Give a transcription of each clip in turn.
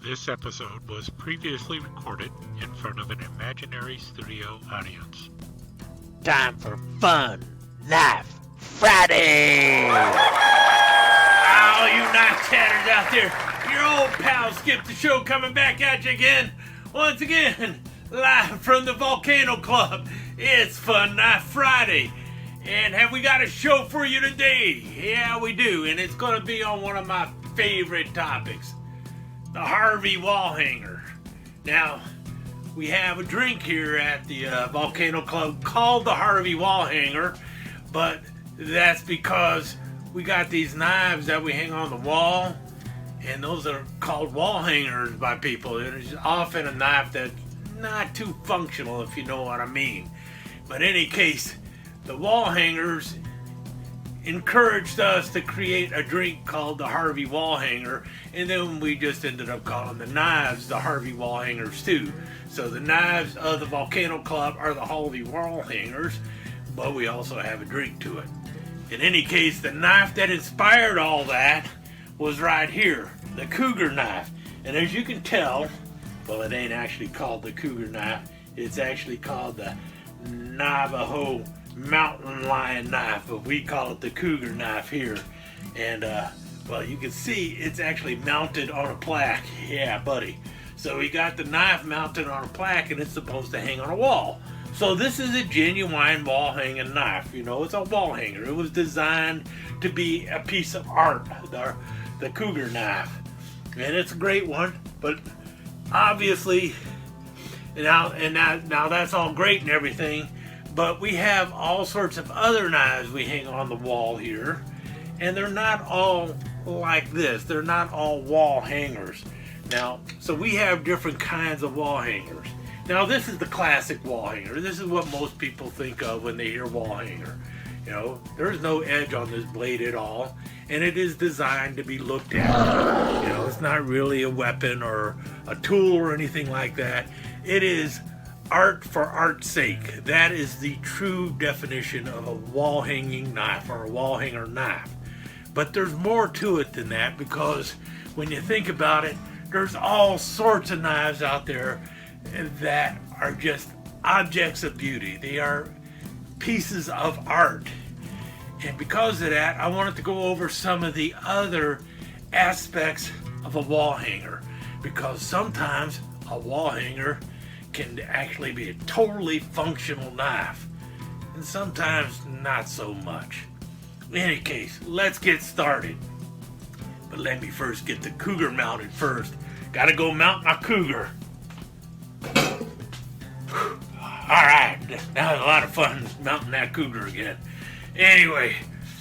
This episode was previously recorded in front of an imaginary studio audience. Time for Fun Knife Friday! All you knife chatters out there, your old pal Skip the Show coming back at you again. Once again, live from the Volcano Club. It's Fun Knife Friday. And have we got a show for you today? Yeah, we do. And it's going to be on one of my favorite topics, the Harvey Wallhanger. Now, we have a drink here at the Volcano Club called the Harvey Wallhanger, but that's because we got these knives that we hang on the wall, and those are called wall hangers by people. It is often a knife that's not too functional, if you know what I mean. But in any case, the wall hangers encouraged us to create a drink called the Harvey Wallhanger, and then we just ended up calling the knives the Harvey Wallhangers too. So the knives of the Volcano Club are the Harvey Wallhangers, but we also have a drink to it. In any case, the knife that inspired all that was right here, the Cougar knife. And as you can tell, well, it ain't actually called the Cougar knife, it's actually called the Navajo mountain lion knife, but we call it the Cougar knife here. And well, you can see it's actually mounted on a plaque. Yeah, buddy. So we got the knife mounted on a plaque, and it's supposed to hang on a wall. So this is a genuine wall hanging knife. You know, it's a wall hanger. It was designed to be a piece of art, the Cougar knife, and it's a great one. But obviously, now that's all great and everything. But we have all sorts of other knives we hang on the wall here, and they're not all like this. They're not all wall hangers. Now, so we have different kinds of wall hangers. Now, this is the classic wall hanger. This is what most people think of when they hear wall hanger. You know, there's no edge on this blade at all, and it is designed to be looked at. You know, it's not really a weapon or a tool or anything like that. It is art for art's sake. That is the true definition of a wall hanging knife or a wall hanger knife. But there's more to it than that, because when you think about it, there's all sorts of knives out there that are just objects of beauty. They are pieces of art. And because of that, I wanted to go over some of the other aspects of a wall hanger, because sometimes a wall hanger can actually be a totally functional knife, and sometimes not so much. In any case, let's get started. But let me first get the Cougar mounted first. Gotta go mount my Cougar. Alright, now it's a lot of fun mounting that Cougar again. Anyway,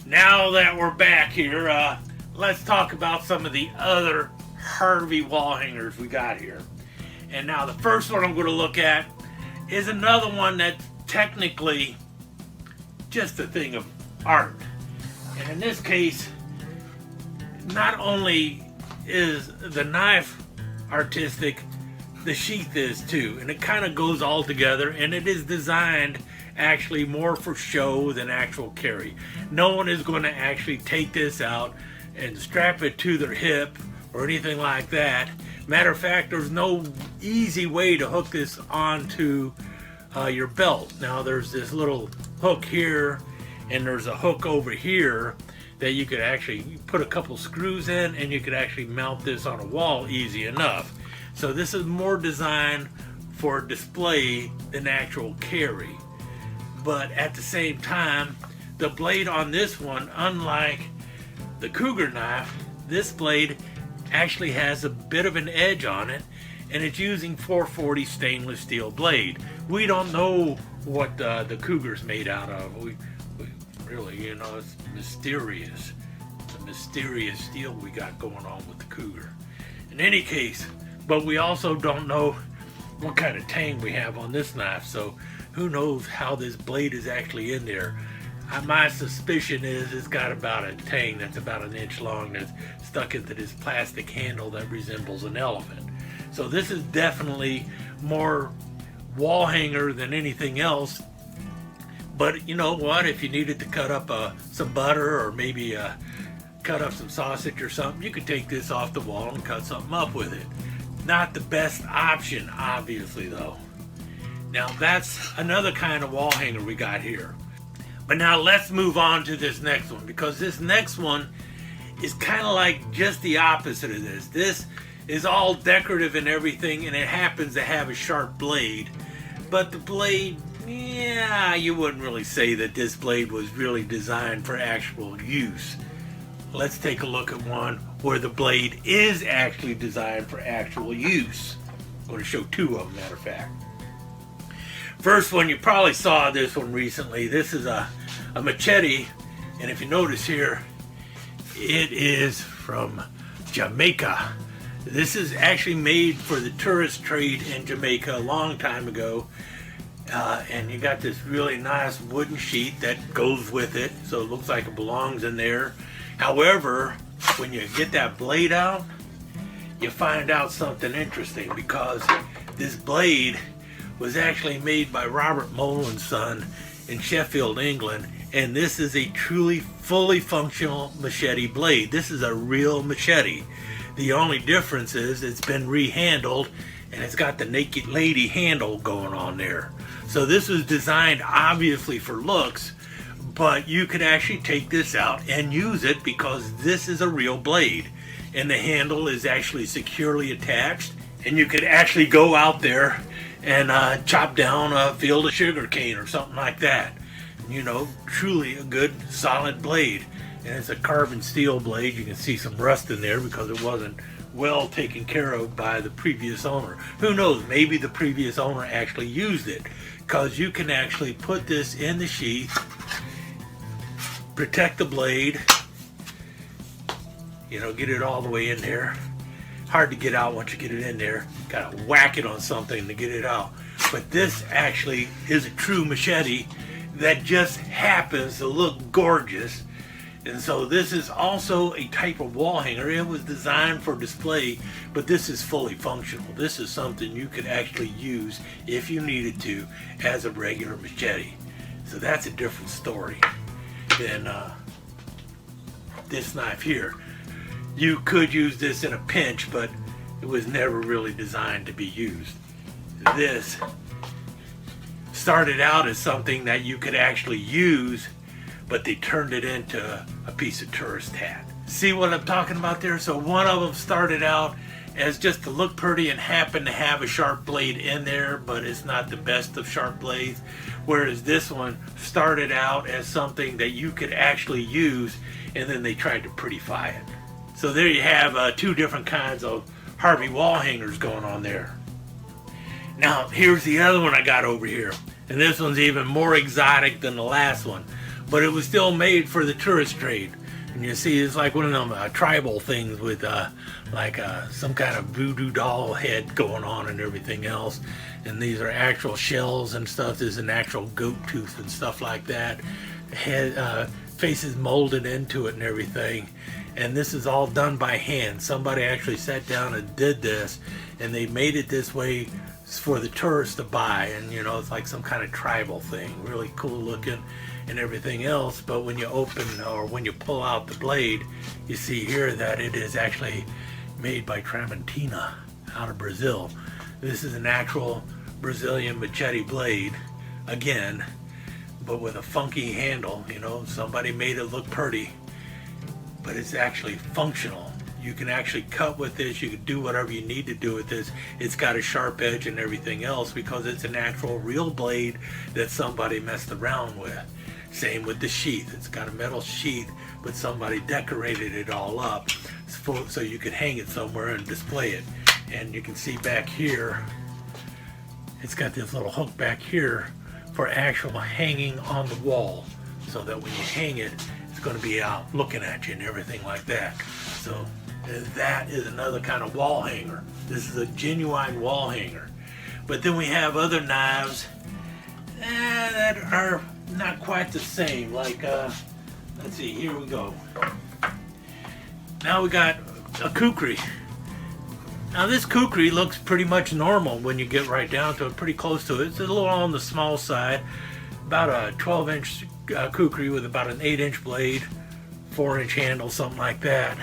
now that we're back here, let's talk about some of the other Harvey wall hangers we got here. And now the first one I'm going to look at is another one that's technically just a thing of art. And in this case, not only is the knife artistic, the sheath is too. And it kind of goes all together, and it is designed actually more for show than actual carry. No one is going to actually take this out and strap it to their hip or anything like that. Matter of fact, there's no easy way to hook this onto your belt. Now, there's this little hook here, and there's a hook over here that you could actually put a couple screws in, and you could actually mount this on a wall easy enough. So this is more designed for display than actual carry. But at the same time, the blade on this one, unlike the Cougar knife, this blade actually has a bit of an edge on it, and it's using 440 stainless steel blade. We don't know what the Cougar's made out of. We really, you know, it's mysterious. It's a mysterious steel we got going on with the Cougar. In any case, but we also don't know what kind of tang we have on this knife, so who knows how this blade is actually in there. My suspicion is it's got about a tang that's about an inch long that's stuck into this plastic handle that resembles an elephant. So this is definitely more wall hanger than anything else. But you know what? If you needed to cut up some butter, or maybe cut up some sausage or something, you could take this off the wall and cut something up with it. Not the best option, obviously, though. Now that's another kind of wall hanger we got here. But now let's move on to this next one, because this next one is kind of like just the opposite of this. This is all decorative and everything, and it happens to have a sharp blade. But the blade, yeah, you wouldn't really say that this blade was really designed for actual use. Let's take a look at one where the blade is actually designed for actual use. I'm going to show two of them, matter of fact. First one, you probably saw this one recently. This is a machete, and if you notice here, it is from Jamaica. This is actually made for the tourist trade in Jamaica a long time ago. And you got this really nice wooden sheet that goes with it, so it looks like it belongs in there. However, when you get that blade out, you find out something interesting, because this blade was actually made by Robert Molin's son in Sheffield, England, and this is a truly fully functional machete blade. This is a real machete. The only difference is it's been rehandled, and it's got the naked lady handle going on there. So this was designed obviously for looks, but you could actually take this out and use it because this is a real blade, and the handle is actually securely attached, and you could actually go out there and chop down a field of sugar cane or something like that. You know, truly a good solid blade. And it's a carbon steel blade. You can see some rust in there because it wasn't well taken care of by the previous owner. Who knows, maybe the previous owner actually used it, because you can actually put this in the sheath, protect the blade, you know, get it all the way in there. Hard to get out once you get it in there. Gotta whack it on something to get it out. But this actually is a true machete that just happens to look gorgeous. And so this is also a type of wall hanger. It was designed for display, but this is fully functional. This is something you could actually use if you needed to as a regular machete. So that's a different story than this knife here. You could use this in a pinch, but it was never really designed to be used. This started out as something that you could actually use, but they turned it into a piece of tourist hat. See what I'm talking about there? So one of them started out as just to look pretty and happened to have a sharp blade in there, but it's not the best of sharp blades. Whereas this one started out as something that you could actually use, and then they tried to prettify it. So there you have two different kinds of Harvey Wallhangers going on there. Now here's the other one I got over here, and this one's even more exotic than the last one, but it was still made for the tourist trade. And you see, it's like one of them tribal things with some kind of voodoo doll head going on and everything else. And these are actual shells and stuff. There's an actual goat tooth and stuff like that. Head, faces molded into it and everything. And this is all done by hand. Somebody actually sat down and did this, and they made it this way for the tourists to buy. And you know, it's like some kind of tribal thing, really cool looking and everything else. But when you open or when you pull out the blade, you see here that it is actually made by Tramontina out of Brazil. This is an actual Brazilian machete blade, again, but with a funky handle. You know, somebody made it look pretty, but it's actually functional. You can actually cut with this. You can do whatever you need to do with this. It's got a sharp edge and everything else because it's an actual real blade that somebody messed around with. Same with the sheath. It's got a metal sheath, but somebody decorated it all up so you could hang it somewhere and display it. And you can see back here, it's got this little hook back here for actual hanging on the wall, so that when you hang it, it's going to be out looking at you and everything like that. So that is another kind of wall hanger. This is a genuine wall hanger. But then we have other knives that are not quite the same. Like, let's see, here we go. Now we got a kukri. Now this kukri looks pretty much normal when you get right down to it, pretty close to it. It's a little on the small side, about a 12-inch kukri with about an 8-inch blade, 4-inch handle, something like that.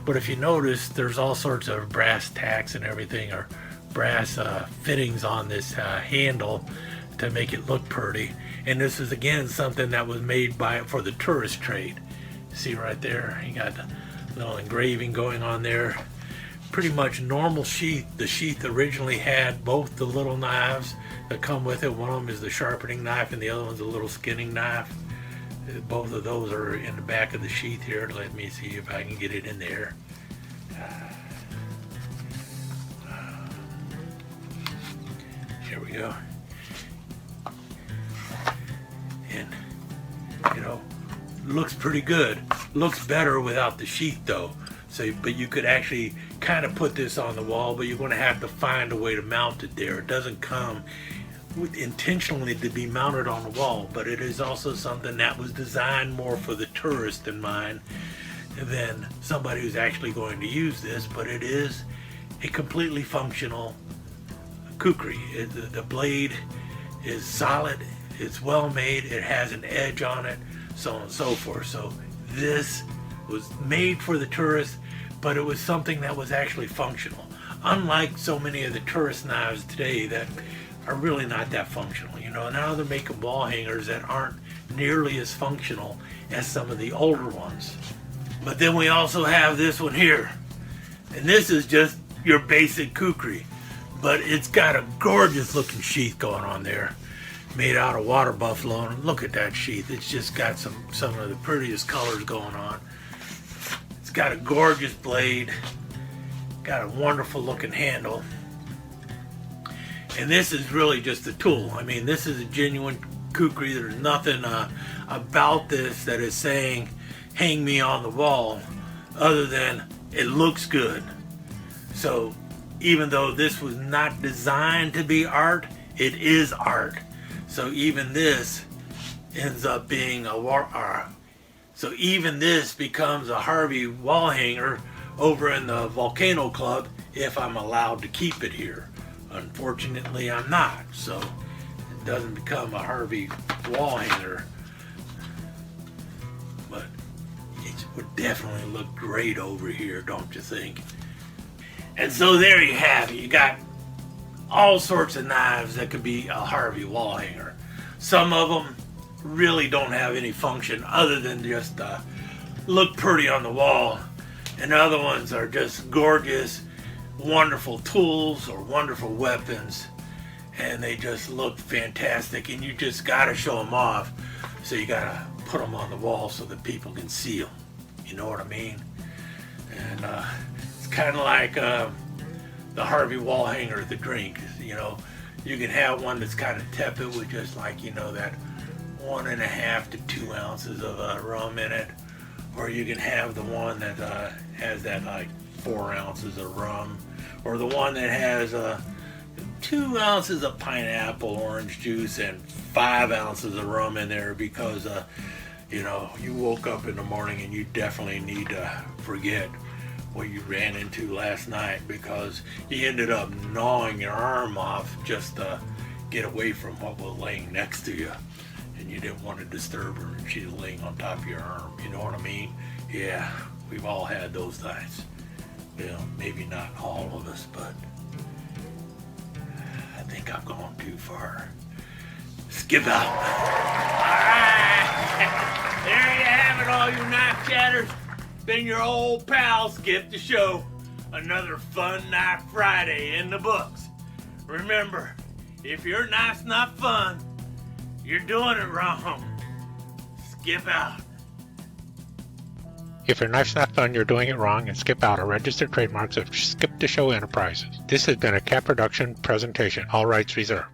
But if you notice, there's all sorts of brass tacks and everything, or brass fittings on this handle to make it look pretty. And this is again something that was made for the tourist trade. See right there, you got the little engraving going on there. Pretty much normal sheath. The sheath originally had both the little knives that come with it. One of them is the sharpening knife and the other one's a little skinning knife. Both of those are in the back of the sheath here. Let me see if I can get it in there. Here we go. And, you know, looks pretty good. Looks better without the sheath though. So, but you could actually kind of put this on the wall, but you're going to have to find a way to mount it there. It doesn't come intentionally to be mounted on the wall, but it is also something that was designed more for the tourist in mind than somebody who's actually going to use this. But it is a completely functional kukri. The blade is solid, it's well made, it has an edge on it, so on and so forth. So this was made for the tourist, but it was something that was actually functional, unlike so many of the tourist knives today that are really not that functional. You know, now they're making wall hangers that aren't nearly as functional as some of the older ones. But then we also have this one here, and this is just your basic kukri, but it's got a gorgeous looking sheath going on there, made out of water buffalo. And look at that sheath, it's just got some of the prettiest colors going on. It's got a gorgeous blade, got a wonderful looking handle. And this is really just a tool. I mean, this is a genuine kukri. There's nothing about this that is saying, hang me on the wall, other than it looks good. So even though this was not designed to be art, it is art. So even this ends up being so even this becomes a Harvey Wallhanger over in the Volcano Club if I'm allowed to keep it here. Unfortunately, I'm not, so it doesn't become a Harvey Wallhanger. But it would definitely look great over here, don't you think? And so there you have it. You got all sorts of knives that could be a Harvey Wallhanger. Some of them really don't have any function other than just look pretty on the wall, and other ones are just gorgeous, wonderful tools or wonderful weapons, and they just look fantastic, and you just gotta show them off. So you gotta put them on the wall so that people can see them. You know what I mean? And it's kind of like the Harvey Wallhanger, the drink. You know, you can have one that's kind of tepid with just like, you know, that 1.5 to 2 ounces of rum in it, or you can have the one that has that like 4 ounces of rum, or the one that has 2 ounces of pineapple orange juice and 5 ounces of rum in there, because you know, you woke up in the morning and you definitely need to forget what you ran into last night, because you ended up gnawing your arm off just to get away from what was laying next to you, and you didn't want to disturb her, and she's laying on top of your arm. You know what I mean? Yeah, we've all had those nights. Well, maybe not all of us, but I think I've gone too far. Skip out. All right, there you have it, all you knife chatters. Been your old pal, Skip DeSheau's. Another fun Knife Friday in the books. Remember, if your knife's not fun, you're doing it wrong. Skip out. If your knife's not fun, you're doing it wrong, and Skip Out are registered trademarks of Skip DeSheau's Enterprises. This has been a Cat Production presentation. All rights reserved.